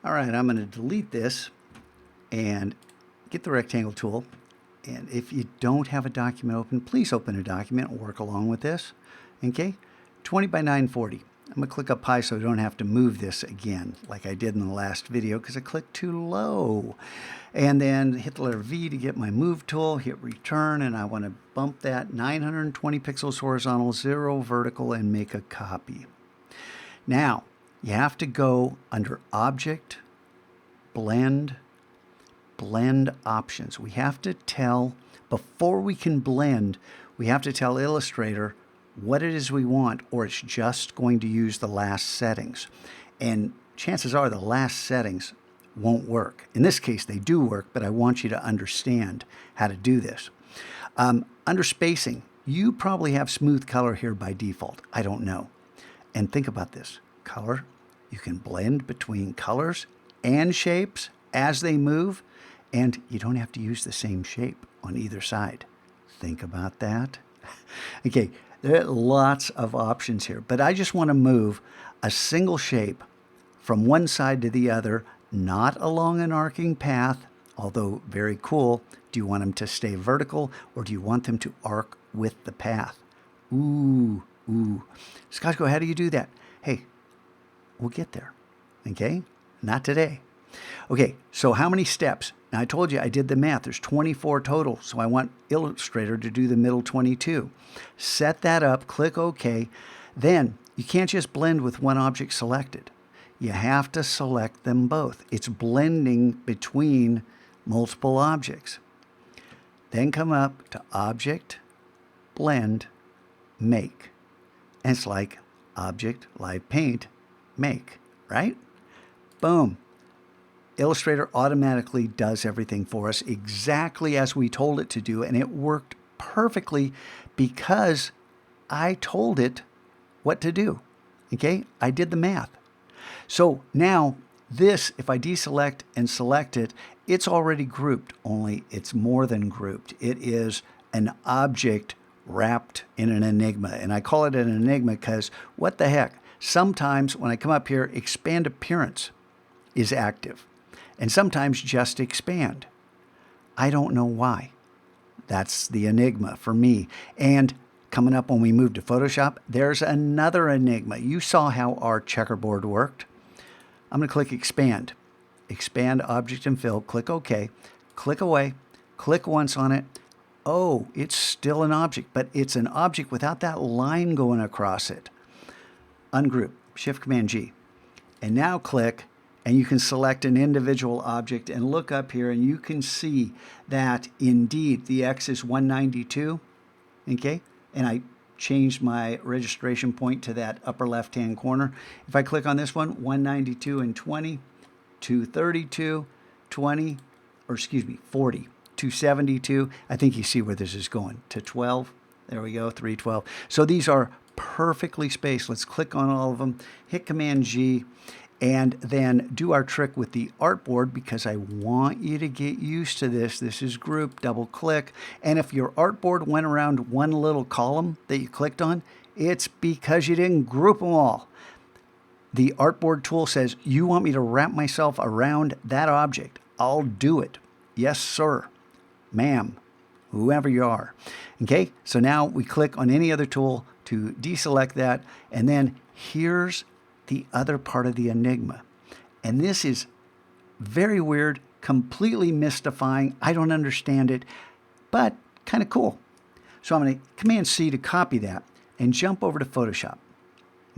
All right, I'm going to delete this and get the rectangle tool. And if you don't have a document open, please open a document and work along with this. Okay, 20 by 940. I'm going to click up high so I don't have to move this again like I did in the last video because I clicked too low. And then hit the letter V to get my move tool, hit return, and I want to bump that 920 pixels horizontal, 0 vertical, and make a copy. Now, you have to go under Object, Blend, Blend Options. We have to tell, before we can blend, we have to tell Illustrator what it is we want, or it's just going to use the last settings. And chances are the last settings won't work. In this case, they do work, but I want you to understand how to do this. Under spacing, you probably have smooth color here by default. I don't know. And think about this. Color, you can blend between colors and shapes as they move, and you don't have to use the same shape on either side. Think about that. Okay, there are lots of options here, but I just want to move a single shape from one side to the other, not along an arcing path, although very cool. Do you want them to stay vertical, or do you want them to arc with the path? Ooh. Scotchko, how do you do that? Hey, we'll get there, okay? Not today. Okay, so how many steps? Now, I told you I did the math. There's 24 total, so I want Illustrator to do the middle 22. Set that up, click OK. Then, you can't just blend with one object selected. You have to select them both. It's blending between multiple objects. Then come up to Object, Blend, Make. And it's like Object, Live Paint, Make, right? Boom. Illustrator automatically does everything for us exactly as we told it to do, and it worked perfectly because I told it what to do. Okay? I did the math. So now this, if I deselect and select it, it's already grouped, only it's more than grouped. It is an object wrapped in an enigma. And I call it an enigma because what the heck? Sometimes when I come up here, expand appearance is active. And sometimes just expand. I don't know why. That's the enigma for me. And coming up when we move to Photoshop, there's another enigma. You saw how our checkerboard worked. I'm going to click Expand. Expand Object and Fill. Click OK. Click away. Click once on it. Oh, it's still an object, but it's an object without that line going across it. Ungroup. Shift-Command-G. And now click, and you can select an individual object and look up here, and you can see that indeed the X is 192. Okay? And I changed my registration point to that upper left-hand corner. If I click on this one, 192 and 20, 232, 20, or excuse me, 40, 272. I think you see where this is going, to 12. There we go, 312. So these are perfectly spaced. Let's click on all of them, hit Command-G, and then do our trick with the artboard because I want you to get used to this. This is group, double click. And if your artboard went around one little column that you clicked on, it's because you didn't group them all. The artboard tool says, you want me to wrap myself around that object. I'll do it. Yes, sir, ma'am, whoever you are. Okay, so now we click on any other tool to deselect that. And then here's the other part of the enigma. And this is very weird, completely mystifying. I don't understand it, but kind of cool. So I'm going to Command-C to copy that and jump over to Photoshop.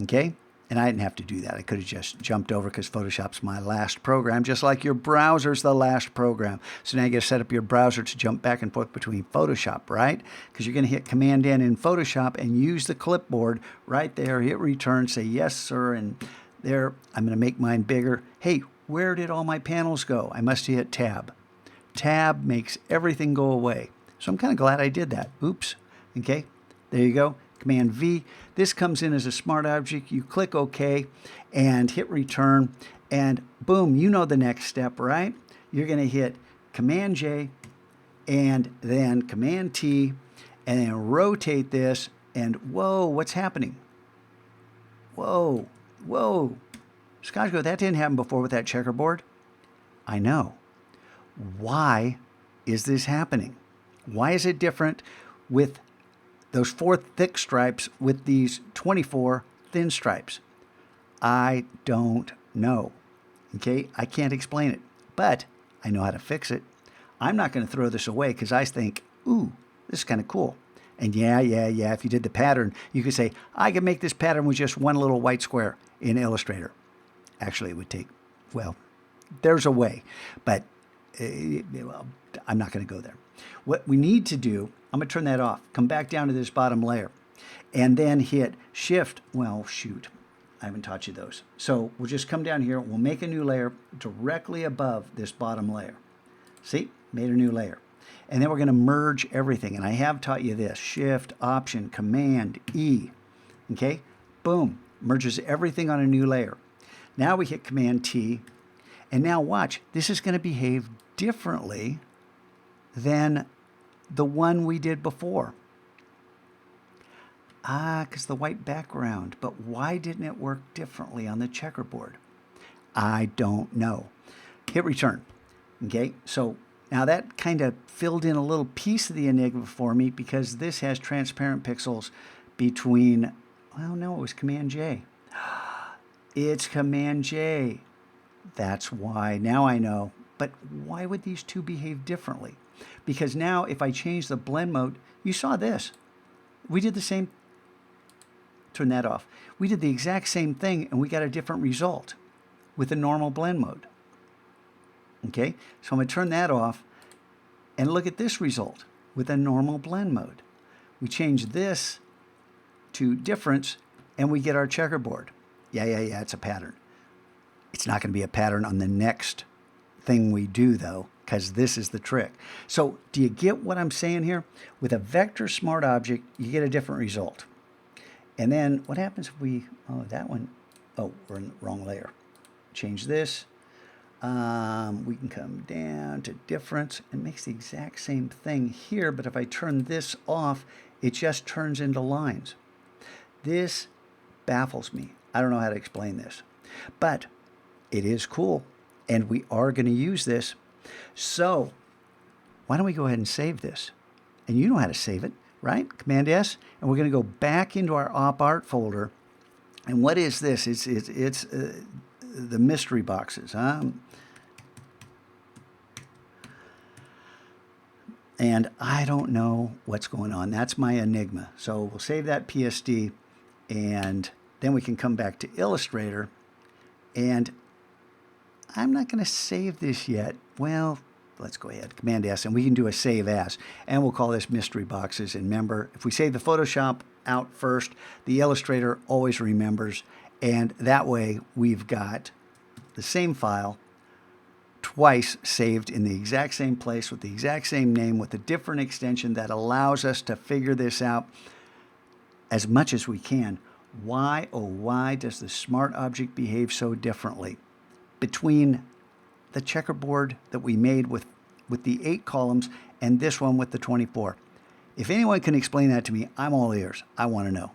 Okay? And I didn't have to do that. I could have just jumped over because Photoshop's my last program, just like your browser's the last program. So now you got to set up your browser to jump back and forth between Photoshop, right? Because you're going to hit Command-N in Photoshop and use the clipboard right there, hit return, say yes, sir, and there, I'm going to make mine bigger. Hey, where did all my panels go? I must have hit Tab. Tab makes everything go away. So I'm kind of glad I did that. Oops. Okay, there you go. Command-V. This comes in as a smart object. You click OK and hit return, and boom, you know the next step, right? You're going to hit Command-J and then Command-T and then rotate this, and whoa, what's happening? Whoa, Scotch, that didn't happen before with that checkerboard. I know. Why is this happening? Why is it different with those 4 thick stripes with these 24 thin stripes? I don't know. Okay, I can't explain it, but I know how to fix it. I'm not going to throw this away because I think, ooh, this is kind of cool. And yeah, if you did the pattern, you could say, I can make this pattern with just one little white square in Illustrator. Actually, it would take, well, there's a way, but well, I'm not going to go there. What we need to do, I'm going to turn that off, come back down to this bottom layer, and then hit Shift. Well, shoot, I haven't taught you those. So we'll just come down here, we'll make a new layer directly above this bottom layer. See, made a new layer. And then we're going to merge everything. And I have taught you this, Shift, Option, Command, E. Okay, boom, merges everything on a new layer. Now we hit Command T, and now watch, this is going to behave differently than the one we did before. Because the white background, but why didn't it work differently on the checkerboard? I don't know. Hit Return. Okay, so now that kind of filled in a little piece of the enigma for me because this has transparent pixels between, well, no, it was Command J. It's Command J. That's why. Now I know. But why would these two behave differently? Because now if I change the blend mode, you saw this. We did the same. Turn that off. We did the exact same thing and we got a different result with the normal blend mode. Okay, so I'm going to turn that off and look at this result with a normal blend mode. We change this to difference and we get our checkerboard. Yeah, it's a pattern. It's not going to be a pattern on the next thing we do though, because this is the trick. So do you get what I'm saying here? With a vector smart object, you get a different result. And then what happens if we, that one, we're in the wrong layer. Change this. We can come down to difference. It makes the exact same thing here, but if I turn this off, it just turns into lines. This baffles me. I don't know how to explain this, but it is cool, and we are going to use this. So why don't we go ahead and save this? And you know how to save it, right? Command S, and we're going to go back into our op art folder. And what is this? It's the mystery boxes, huh? And I don't know what's going on. That's my enigma. So we'll save that PSD, and then we can come back to Illustrator. And I'm not going to save this yet. Well, let's go ahead, Command S, and we can do a save as. And we'll call this mystery boxes. And remember, if we save the Photoshop out first, the Illustrator always remembers. And that way we've got the same file twice saved in the exact same place with the exact same name with a different extension that allows us to figure this out as much as we can. Why, oh why does the smart object behave so differently between the checkerboard that we made with the 8 columns and this one with the 24? If anyone can explain that to me, I'm all ears. I want to know.